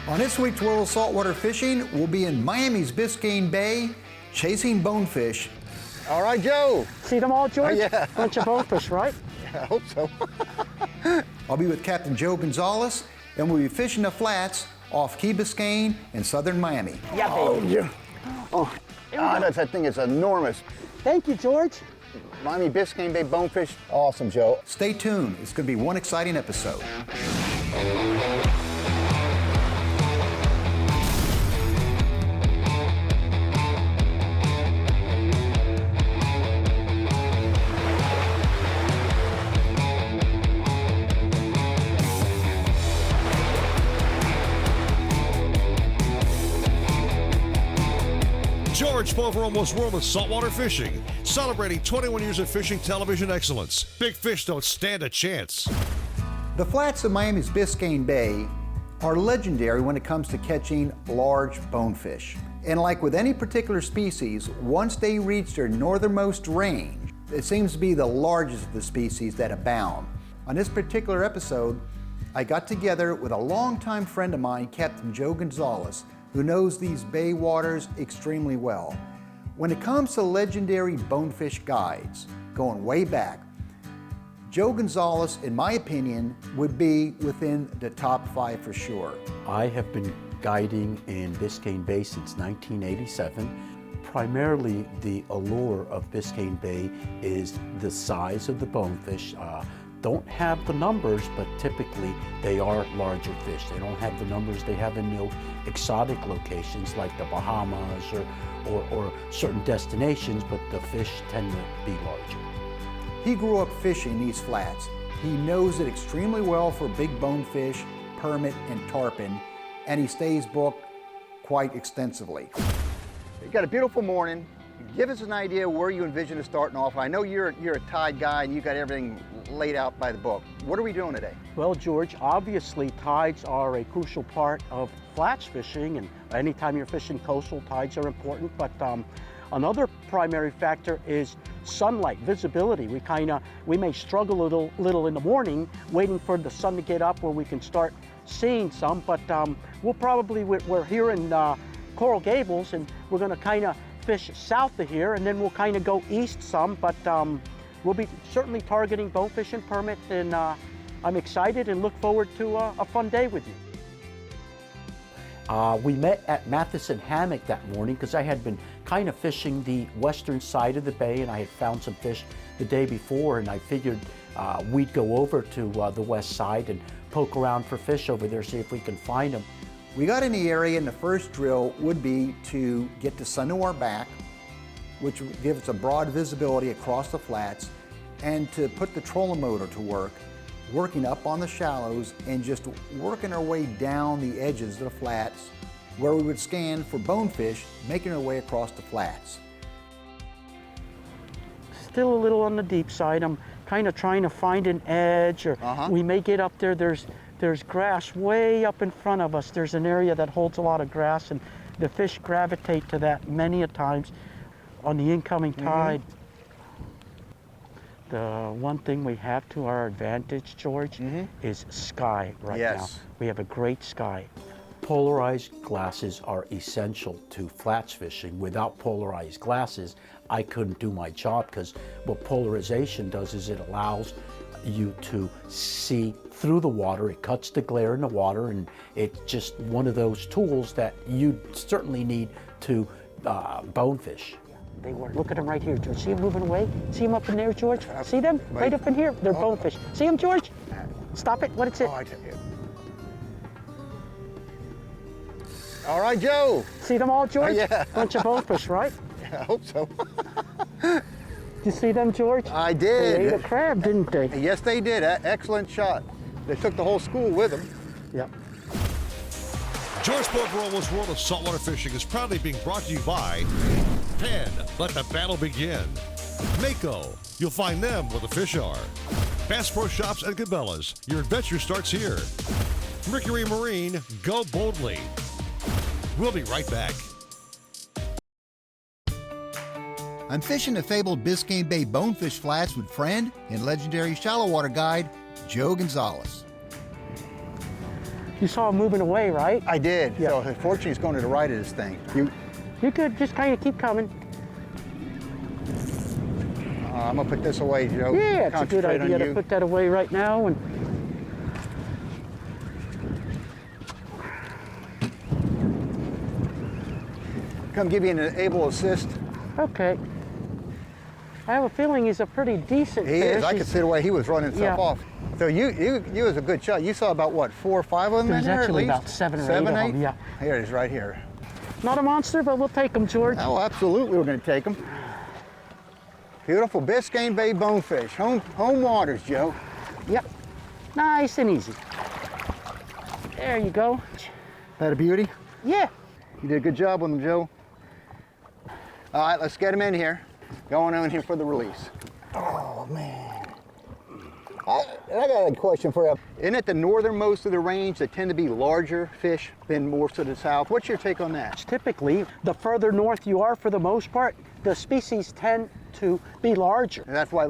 On this week's World of Saltwater Fishing, we'll be in Miami's Biscayne Bay, chasing bonefish. All right, Joe. See them all, George? Yeah. Bunch of bonefish, right? I hope so. I'll be with Captain Joe Gonzalez, and we'll be fishing the flats off Key Biscayne in southern Miami. Yeah, baby. Yeah. Oh, that thing is enormous. Thank you, George. Miami Biscayne Bay bonefish. Awesome, Joe. Stay tuned. It's going to be one exciting episode. George Poveromo's World of Saltwater Fishing, celebrating 21 years of fishing television excellence. Big fish don't stand a chance. The flats of Miami's Biscayne Bay are legendary when it comes to catching large bonefish. And like with any particular species, once they reach their northernmost range, it seems to be the largest of the species that abound. On this particular episode, I got together with a longtime friend of mine, Captain Joe Gonzalez, who knows these bay waters extremely well. When it comes to legendary bonefish guides, going way back, Joe Gonzalez, in my opinion, would be within the top 5 for sure. I have been guiding in Biscayne Bay since 1987. Primarily, the allure of Biscayne Bay is the size of the bonefish. Don't have the numbers, but typically they are larger fish. They don't have the numbers they have in the exotic locations like the Bahamas or certain destinations, but the fish tend to be larger. He grew up fishing these flats. He knows it extremely well for big bonefish, permit, and tarpon, and he stays booked quite extensively. You've got a beautiful morning. Give us an idea where you envision it starting off. I know you're a tide guy and you got everything laid out by the book. What are we doing today? Well, George, obviously tides are a crucial part of flats fishing, and anytime you're fishing coastal, tides are important. But another primary factor is sunlight, visibility. We may struggle a little in the morning waiting for the sun to get up where we can start seeing some, but we're here in Coral Gables, and we're going to kind of fish south of here, and then we'll kind of go east some, but we'll be certainly targeting bonefish and permit, and I'm excited and look forward to a fun day with you. We met at Matheson Hammock that morning because I had been kind of fishing the western side of the bay, and I had found some fish the day before, and I figured we'd go over to the west side and poke around for fish over there, see if we can find them. We got in the area, and the first drill would be to get the sun to our back, which would give us a broad visibility across the flats, and to put the trolling motor to work, working up on the shallows and just working our way down the edges of the flats where we would scan for bonefish, making our way across the flats. Still a little on the deep side. I'm kind of trying to find an edge, or we may get up there. There's grass way up in front of us. There's an area that holds a lot of grass, and the fish gravitate to that many a times on the incoming tide. The one thing we have to our advantage, George, is sky right now. We have a great sky. Polarized glasses are essential to flats fishing. Without polarized glasses, I couldn't do my job, because what polarization does is it allows you to see through the water. It cuts the glare in the water, and it's just one of those tools that you certainly need to bonefish. They were. Look at them right here, George. See them moving away? See them up in there, George? See them? Right up in here. They're bonefish. See them, George? Stop it. What is it? Oh, I tell you. All right, Joe. See them all, George? Yeah. Bunch of bonefish, right? Yeah, I hope so. Did you see them, George? I did. They ate a crab, didn't they? Yes, they did. Excellent shot. They took the whole school with them. Yep. George Poveromo's World of Saltwater Fishing is proudly being brought to you by PENN. Let the battle begin. Mako. You'll find them where the fish are. Bass Pro Shops and Cabela's. Your adventure starts here. Mercury Marine. Go boldly. We'll be right back. I'm fishing the fabled Biscayne Bay bonefish flats with friend and legendary shallow water guide, Joe Gonzalez. You saw him moving away, right? I did. Yeah. So unfortunately, it's going to the right of this thing. You could just kind of keep coming. I'm gonna put this away, Joe. Yeah, it's a good Concentrate on idea to you. put that away right now. And Come give you an able assist. okay. I have a feeling he's a pretty decent He fish. is. I could see the way he was running stuff Yeah. off. So you was a good shot. You saw about what, 4 or 5 of them There's in there at actually least? about 7 or 8 of them, yeah. Here it is, right here. Not a monster, but we'll take him, George. Oh, absolutely, we're going to take them. Beautiful Biscayne Bay bonefish, home waters, Joe. Yep. Nice and easy. There you go. That a beauty? Yeah. You did a good job with them, Joe. All right, let's get him in here. Going on here for the release. Oh, man. I got a question for you. Isn't it the northernmost of the range that tend to be larger fish than more to the south? What's your take on that? Typically, the further north you are, for the most part, the species tend to be larger. And that's why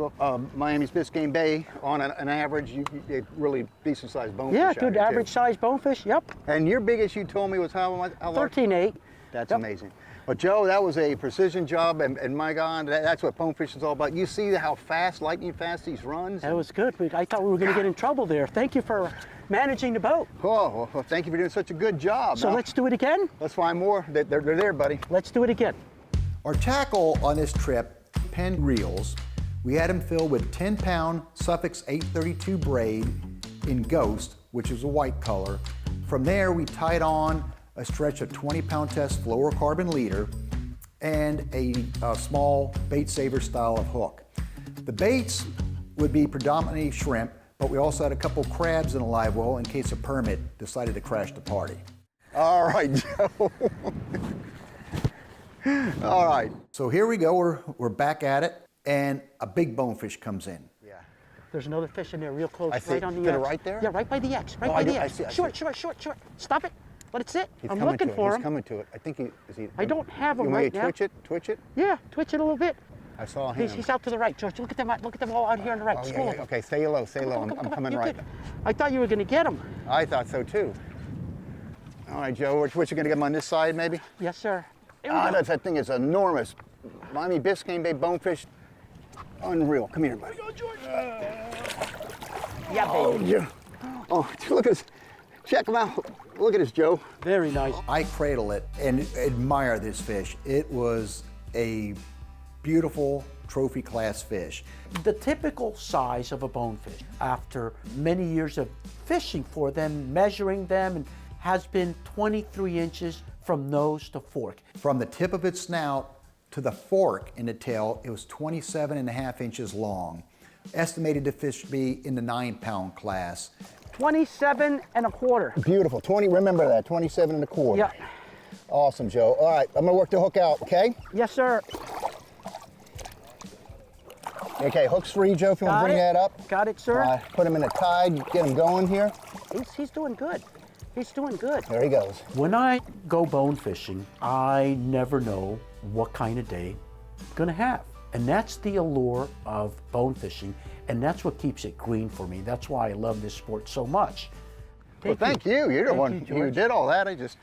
Miami's Biscayne Bay, on an average, you get really decent sized bonefish. Yeah, out good here, too. average size bonefish, yep. And your biggest, you told me, was how large? 13.8. That's Yep. amazing. Well, Joe, that was a precision job, and my God, that's what bonefish is all about. You see how fast, lightning fast these runs? That was good. I thought we were going to get in trouble there. Thank you for managing the boat. Oh, well, thank you for doing such a good job. So Now, let's do it again? let's find more. They're there, buddy. Let's do it again. Our tackle on this trip, PENN reels, we had them filled with 10-pound Suffix 832 braid in Ghost, which is a white color. From there, we tied on a stretch of 20-pound test fluorocarbon leader and a small bait saver style of hook. The baits would be predominantly shrimp, but we also had a couple crabs in a live well in case a permit decided to crash the party. All right, Joe. All right. So here we go, we're back at it, and a big bonefish comes in. Yeah. There's another fish in there real close, I see. right on the To the X. right there? Yeah, right by the X, right Oh, by I do. the I X. see, I Short, see. short. Stop it. Let it sit. He's I'm coming looking to it. for He's him. coming to it. I think is he? I don't have him You want me right to now. twitch it? Twitch it? Yeah, twitch it a little bit. I saw him. He's out to the right, George. Look at them all out here on the right. Oh, School yeah, of them. okay, stay low, stay low. Come I'm on, coming you're right. good. I thought you were going to get him. I thought so too. All right, Joe, what you gonna get him on this side, maybe? Yes, sir. Here we go. That thing is enormous. Miami Biscayne Bay bonefish, unreal. Come here, buddy. Yeah, baby. Yeah. Oh, look at this. Check him out. Look at this, Joe. Very nice. I cradle it and admire this fish. It was a beautiful trophy class fish. The typical size of a bonefish, after many years of fishing for them, measuring them, and has been 23 inches from nose to fork. From the tip of its snout to the fork in the tail, it was 27.5 inches long. Estimated the fish to be in the 9-pound class. 27 1/4. Beautiful. 20. Remember that. 27 1/4. Yeah. Awesome, Joe. All right, I'm gonna work the hook out. Okay. Yes, sir. Okay. Hook's free, Joe. If you want to bring that up. Got it, sir. Put him in a tide. Get him going here. He's doing good. He's doing good. There he goes. When I go bone fishing, I never know what kind of day I'm gonna have. And that's the allure of bone fishing, and that's what keeps it green for me. That's why I love this sport so much. Well, thank you. You're the Thank one you, who George. did all that. I just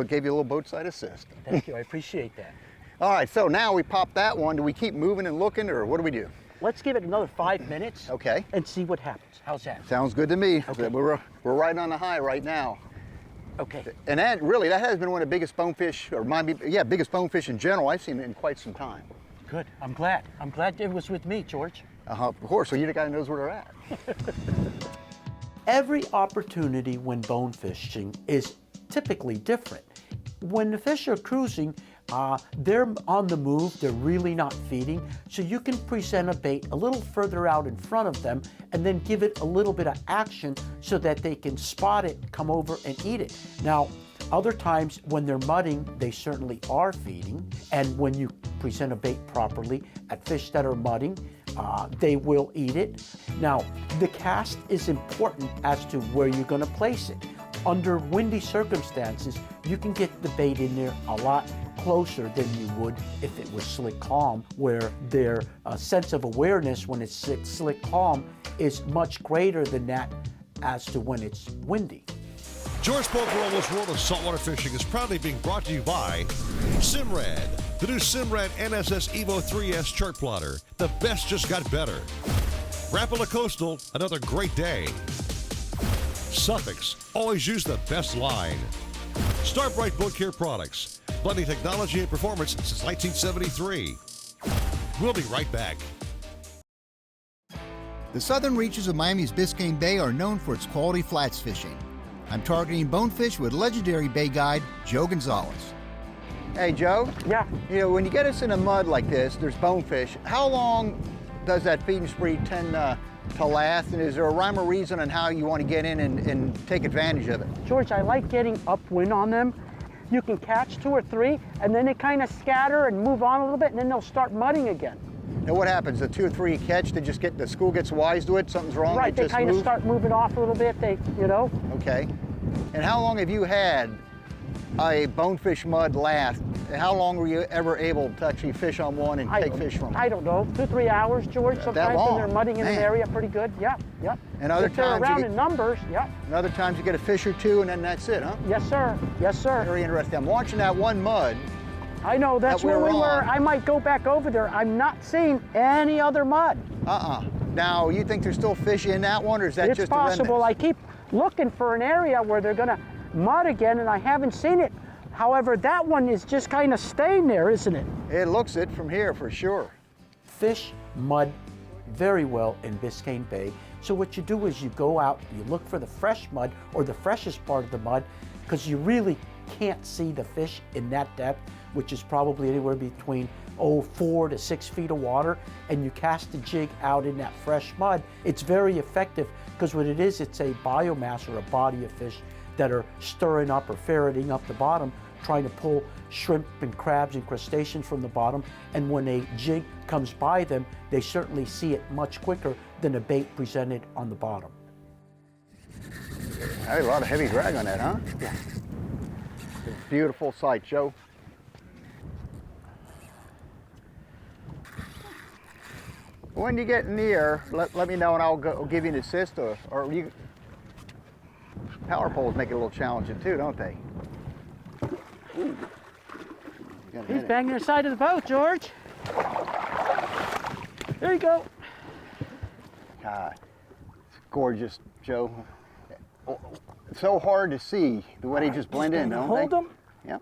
gave you a little boat side assist. Thank you. I appreciate that. All right, so now we pop that one. Do we keep moving and looking, or what do we do? Let's give it another 5 minutes. Okay. And see what happens. How's that? Sounds good to me. Okay. We're right on the high right now. Okay. And that has been one of the biggest bonefish, or biggest bonefish in general I've seen in quite some time. Good. I'm glad. I'm glad it was with me, George. Of course, so you're the guy who knows where they're at. Every opportunity when bone fishing is typically different. When the fish are cruising, they're on the move, they're really not feeding, so you can present a bait a little further out in front of them and then give it a little bit of action so that they can spot it, come over and eat it. Now, other times when they're mudding, they certainly are feeding, and when you present a bait properly at fish that are mudding, they will eat it. Now, the cast is important as to where you're going to place it. Under windy circumstances, you can get the bait in there a lot closer than you would if it was slick calm, where their sense of awareness when it's slick calm is much greater than that as to when it's windy. George Poveromo's World of Saltwater Fishing is proudly being brought to you by SIMRAD, the new SIMRAD NSS Evo 3S chart plotter. The best just got better. Rapala Coastal, another great day. Suffolk's, always use the best line. Starbright Boat Care Products, blending technology and performance since 1973. We'll be right back. The southern reaches of Miami's Biscayne Bay are known for its quality flats fishing. I'm targeting bonefish with legendary bay guide Joe Gonzalez. Hey, Joe. Yeah. You know, when you get us in a mud like this, there's bonefish. How long does that feeding spree tend to last? And is there a rhyme or reason on how you want to get in and take advantage of it? George, I like getting upwind on them. You can catch 2 or 3, and then they kind of scatter and move on a little bit, and then they'll start mudding again. Now what happens? The 2 or 3 you catch, they just the school gets wise to it, something's wrong, Right, they just kind of move? start moving off a little bit, you know. Okay. And how long have you had a bonefish mud last? How long were you ever able to actually fish on one and take fish from it? I don't know, 2 or 3 hours, George. Sometimes long? when they're mudding in an Man. area pretty good. Yeah. And other if they're times you around get- in numbers, yeah. And other times you get a fish or 2 and then that's it, huh? Yes, sir. Yes, sir. Very interesting. I'm watching that one mud. I know, that's that we're where we were. on. I might go back over there. I'm not seeing any other mud. Now, you think there's still fish in that one, or is that It's just possible. a I remnant? keep looking for an area where they're going to mud again, and I haven't seen it. However, that one is just kind of staying there, isn't it? It looks it from here for sure. Fish mud very well in Biscayne Bay. So what you do is you go out, you look for the fresh mud or the freshest part of the mud, because you really can't see the fish in that depth, which is probably anywhere between 4 to 6 feet of water, and you cast a jig out in that fresh mud. It's very effective because what it is, it's a biomass or a body of fish that are stirring up or ferreting up the bottom, trying to pull shrimp and crabs and crustaceans from the bottom. And when a jig comes by them, they certainly see it much quicker than a bait presented on the bottom. I had a lot of heavy drag on that, huh? Yeah. Beautiful sight, Joe. When you get near, let me know and I'll give you an assist, or you. Power poles make it a little challenging too, don't they? Ooh. He's banging the side of the boat, George. There you go. God, it's gorgeous, Joe. It's so hard to see the way they just blend in, don't they? Hold them. Yep.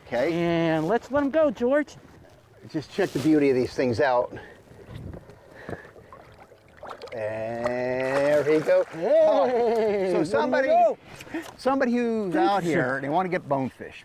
Okay. And let's let them go, George. Just check the beauty of these things out. There we go. Hey, So somebody who's out Fish. here, they want to get bonefish,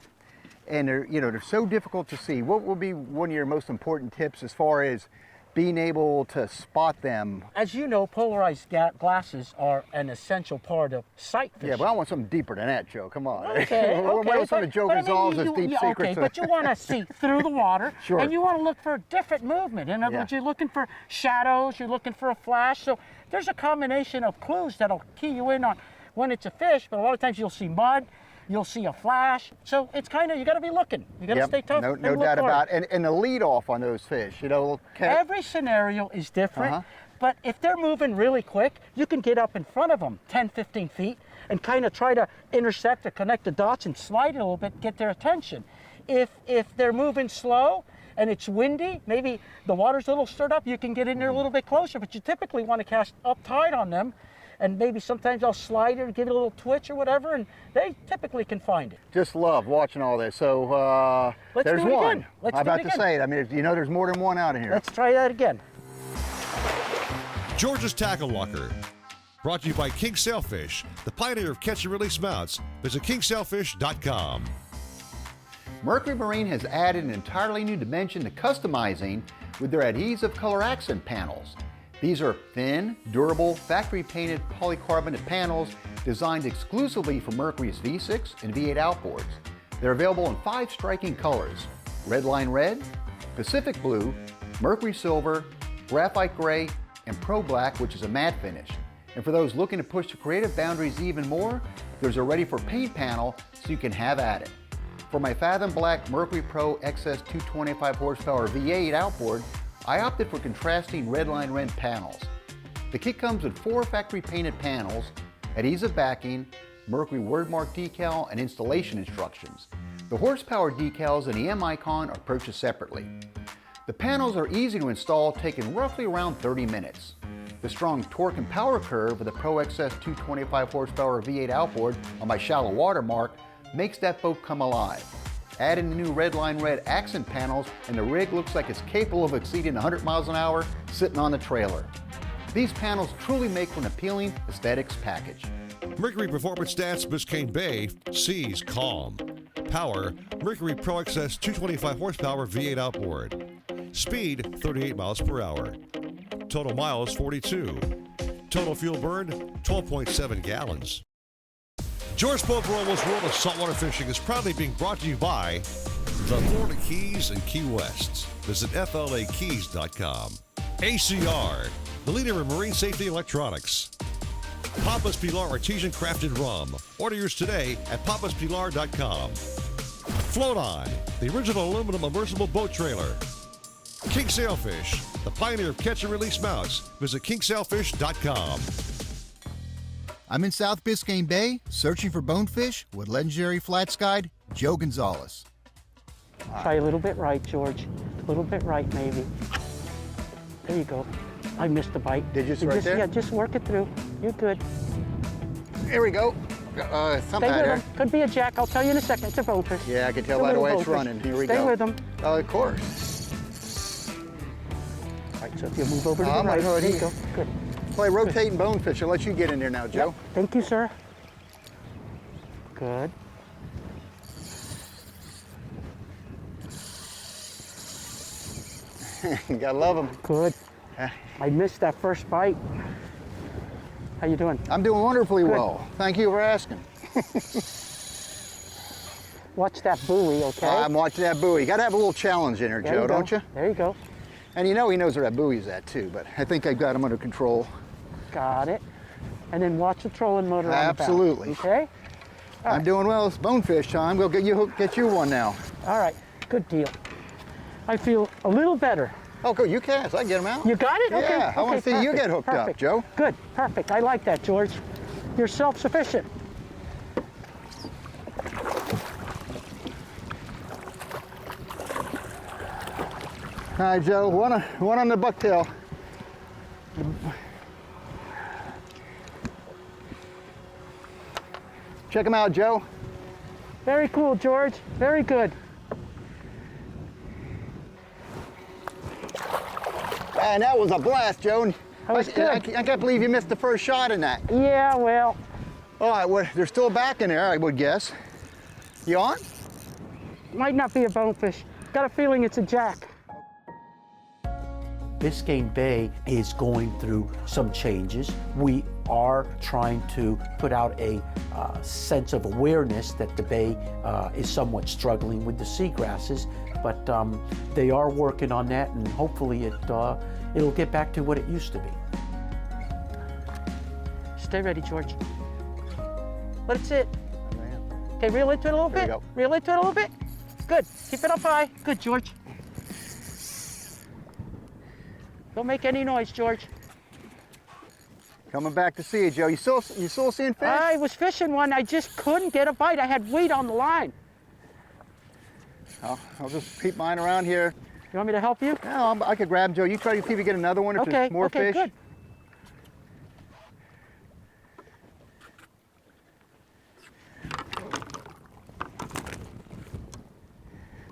and they're so difficult to see. What would be one of your most important tips as far as being able to spot them? As you know, polarized glasses are an essential part of sight fishing. Yeah, but I want something deeper than that, Joe. Come on. Okay, What okay. are some of Joe but I mean, Gonzalez's deep yeah, secrets? Okay, but you want to see through the water, Sure. and you want to look for different movement. In other words, you're looking for shadows, you're looking for a flash. So there's a combination of clues that'll key you in on when it's a fish, but a lot of times you'll see mud, you'll see a flash. So it's kind of, you got to be looking. You got to stay tough. No and look doubt hard. about it. And the lead off on those fish, Every scenario is different, but if they're moving really quick, you can get up in front of them 10, 15 feet and kind of try to intersect or connect the dots and slide it a little bit, get their attention. If they're moving slow and it's windy, maybe the water's a little stirred up, you can get in there a little bit closer, but you typically want to cast up tight on them, and maybe sometimes I'll slide it or give it a little twitch or whatever, and they typically can find it. Just love watching all this. So there's do it one. again. Let's I'm do it about to again. say it. I mean, there's more than one out in here. Let's try that again. George's Tackle Locker. Brought to you by King Sailfish, the pioneer of catch and release mounts. Visit kingsailfish.com. Mercury Marine has added an entirely new dimension to customizing with their adhesive color accent panels. These are thin, durable, factory-painted polycarbonate panels designed exclusively for Mercury's V6 and V8 outboards. They're available in 5 striking colors: Redline Red, Pacific Blue, Mercury Silver, Graphite Gray, and Pro Black, which is a matte finish. And for those looking to push the creative boundaries even more, there's a ready-for-paint panel so you can have at it. For my Fathom Black Mercury Pro XS 225 horsepower V8 outboard, I opted for contrasting Redline Red panels. The kit comes with 4 factory painted panels, adhesive backing, Mercury wordmark decal, and installation instructions. The horsepower decals and the M icon are purchased separately. The panels are easy to install, taking roughly around 30 minutes. The strong torque and power curve of the Pro XS 225 horsepower V8 outboard on my shallow water mark makes that boat come alive. Add in the new Redline Red accent panels and the rig looks like it's capable of exceeding 100 miles an hour sitting on the trailer. These panels truly make for an appealing aesthetics package. Mercury Performance Stats Biscayne Bay, seas calm. Power, Mercury Pro XS 225 horsepower V8 outboard. Speed, 38 miles per hour. Total miles, 42. Total fuel burned, 12.7 gallons. George Poveromo's World of Saltwater Fishing is proudly being brought to you by the Florida Keys and Key West. Visit flakeys.com. ACR, the leader in marine safety electronics. Papa's Pilar Artesian Crafted Rum. Order yours today at papaspilar.com. Float On, the original aluminum immersible boat trailer. King Sailfish, the pioneer of catch and release mounts. Visit kingsailfish.com. I'm in South Biscayne Bay, searching for bonefish with legendary flats guide Joe Gonzalez. Try a little bit right, George. A little bit right, maybe. There you go. I missed the bite. Did you right there? Yeah, just work it through. You're good. Here we go. Something Stay with here. him. Could be a jack. I'll tell you in a second. It's a bonefish. Yeah, I can tell It's a by the little way it's bonefish. running. Here we go. Stay with him. Oh, of course. All right, so if you move over to the I'm right, already- there you go. Good. Play rotating bonefish. I'll let you get in there now, Joe. Yep. Thank you, sir. Good. Gotta love them. Good. I missed that first bite. How you doing? I'm doing wonderfully Good. well. Thank you for asking. Watch that buoy, okay? I'm watching that buoy. You gotta have a little challenge in there, There Joe, you go. don't you? There you go. And you know he knows where that buoy's at too, but I think I've got him under control. Got it. And then watch the trolling motor Absolutely. on the back. Okay? I'm doing well. It's bonefish time. We'll get you one now. All right. Good deal. I feel a little better. Oh, good. You cast. I can get him out. You got it? Okay. Yeah. I want to see you perfect, get hooked up, perfect. Joe. Good. Perfect. I like that, George. You're self-sufficient. All right, Joe. One on the bucktail. Check him out, Joe. Very cool, George. Very good. And that was a blast, Joe. That was good. I can't believe you missed the first shot in that. Yeah, well, All right, well, there's still back in there, I would guess. You on? might not be a bonefish. Got a feeling it's a jack. Biscayne Bay is going through some changes. We are trying to put out a sense of awareness that the bay is somewhat struggling with the seagrasses, but they are working on that, and hopefully it'll get back to what it used to be. Stay ready, George. Let it sit. Okay, reel into it a little There you bit. go. Reel into it a little bit. Good. Keep it up high. Good, George. Don't make any noise, George. Coming back to see you, Joe. You still seeing fish? I was fishing one. I just couldn't get a bite. I had weight on the line. I'll just keep mine around here. You want me to help you? No, I could grab Joe. You try to see if you get another one if Okay. there's more Okay. fish. Good.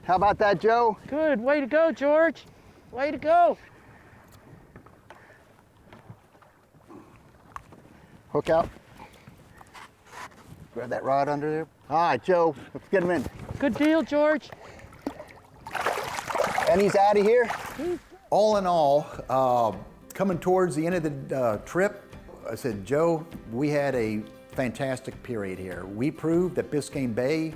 How about that, Joe? Good. Way to go, George. Way to go. Hook out. Grab that rod under there. All right, Joe, let's get him in. Good deal, George. And he's out of here. All in all, coming towards the end of the trip, I said, Joe, we had a fantastic period here. We proved that Biscayne Bay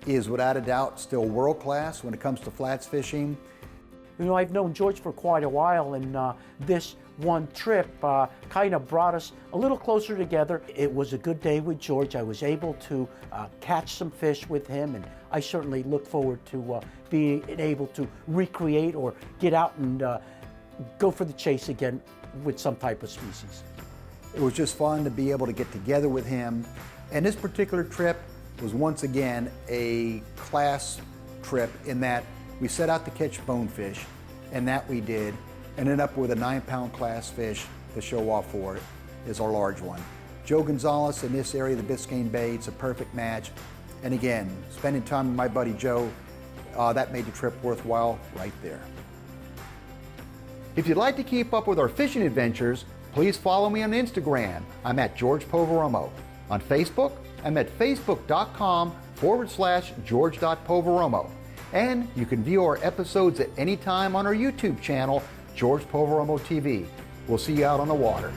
is without a doubt still world class when it comes to flats fishing. You know, I've known George for quite a while, and this one trip kind of brought us a little closer together. It was a good day with George. I was able to catch some fish with him, and I certainly look forward to being able to recreate or get out and go for the chase again with some type of species. It was just fun to be able to get together with him. And this particular trip was once again a class trip in that we set out to catch bonefish, and that we did. Ended up with a 9-pound class fish to show off for it is our large one. Joe Gonzalez in this area of the Biscayne Bay, it's a perfect match. And again, spending time with my buddy Joe, that made the trip worthwhile right there. If you'd like to keep up with our fishing adventures, please follow me on Instagram. I'm at George Poveromo. On Facebook, I'm at facebook.com/George.Poveromo. And you can view our episodes at any time on our YouTube channel, George Poveromo TV. We'll see you out on the water.